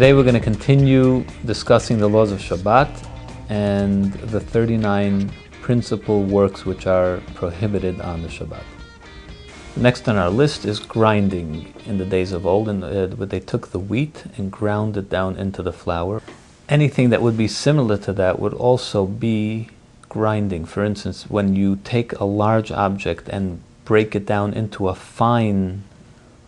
Today we're going to continue discussing the laws of Shabbat and the 39 principal works which are prohibited on the Shabbat. Next on our list is grinding. In the days of old, they took the wheat and ground it down into the flour. Anything that would be similar to that would also be grinding. For instance, when you take a large object and break it down into a fine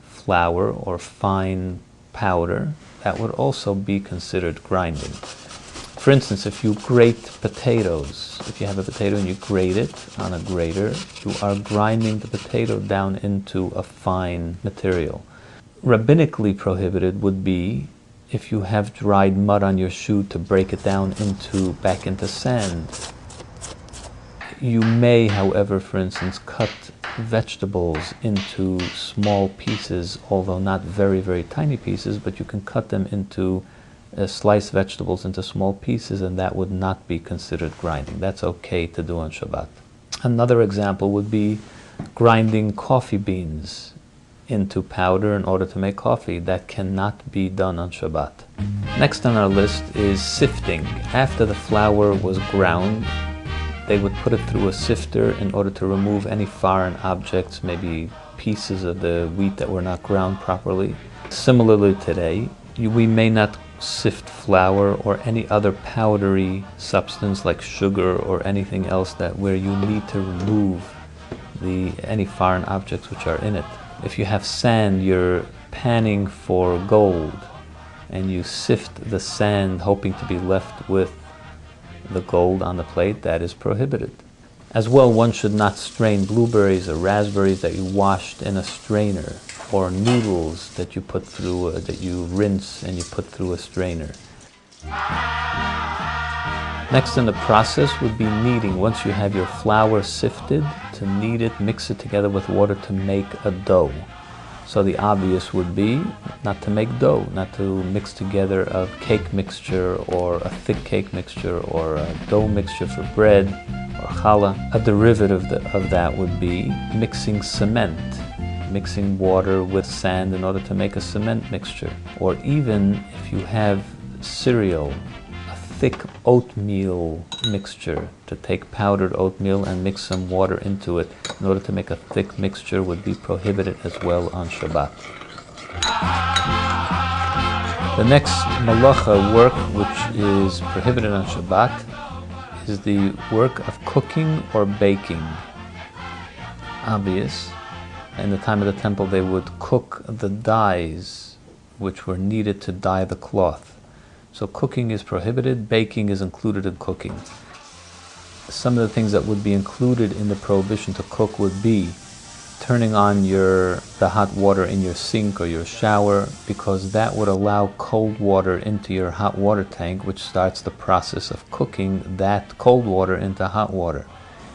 flour or fine powder, that would also be considered grinding. For instance, if you grate potatoes, if you have a potato and you grate it on a grater, you are grinding the potato down into a fine material. Rabbinically prohibited would be if you have dried mud on your shoe to break it down back into sand. You may, however, for instance, cut vegetables into small pieces, although not very, very tiny pieces, but you can cut them into slice vegetables into small pieces, and that would not be considered grinding. That's okay to do on Shabbat. Another example would be grinding coffee beans into powder in order to make coffee. That cannot be done on Shabbat. Next on our list is sifting. After the flour was ground, they would put it through a sifter in order to remove any foreign objects, maybe pieces of the wheat that were not ground properly. Similarly today, we may not sift flour or any other powdery substance like sugar or anything else where you need to remove any foreign objects which are in it. If you have sand, you're panning for gold, and you sift the sand hoping to be left with the gold on the plate, that is prohibited. As well, one should not strain blueberries or raspberries that you washed in a strainer, or noodles that you rinse and you put through a strainer. Next in the process would be kneading. Once you have your flour sifted, to knead it, mix it together with water to make a dough. So the obvious would be not to make dough, not to mix together a cake mixture or a thick cake mixture or a dough mixture for bread or challah. A derivative of that would be mixing cement, mixing water with sand in order to make a cement mixture. Or even if you have cereal, a thick oatmeal mixture, to take powdered oatmeal and mix some water into it in order to make a thick mixture would be prohibited as well on Shabbat. The next malacha work which is prohibited on Shabbat is the work of cooking or baking. Obvious. In the time of the temple, they would cook the dyes which were needed to dye the cloth. So cooking is prohibited, baking is included in cooking. Some of the things that would be included in the prohibition to cook would be turning on the hot water in your sink or your shower, because that would allow cold water into your hot water tank, which starts the process of cooking that cold water into hot water.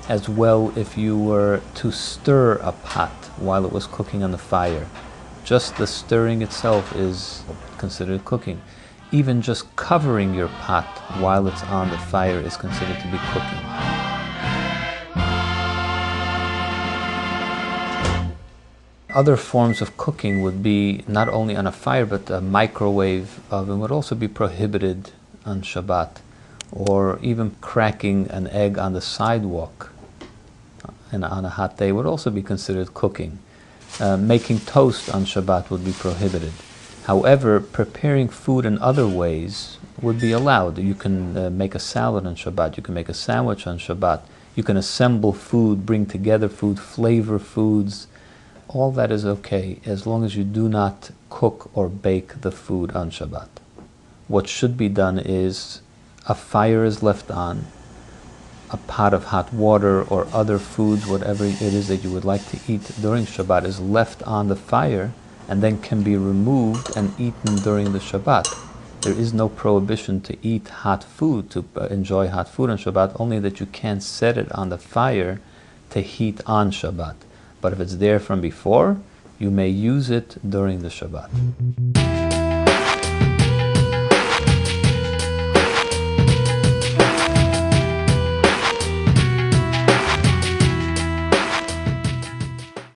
As well, if you were to stir a pot while it was cooking on the fire, just the stirring itself is considered cooking. Even just covering your pot while it's on the fire is considered to be cooking. Other forms of cooking would be not only on a fire, but a microwave oven would also be prohibited on Shabbat. Or even cracking an egg on the sidewalk and on a hot day would also be considered cooking. Making toast on Shabbat would be prohibited. However, preparing food in other ways would be allowed. You can make a salad on Shabbat, you can make a sandwich on Shabbat, you can assemble food, bring together food, flavor foods. All that is okay as long as you do not cook or bake the food on Shabbat. What should be done is a fire is left on, a pot of hot water or other foods, whatever it is that you would like to eat during Shabbat, is left on the fire and then can be removed and eaten during the Shabbat. There is no prohibition to eat hot food, to enjoy hot food on Shabbat, only that you can't set it on the fire to heat on Shabbat. But if it's there from before, you may use it during the Shabbat.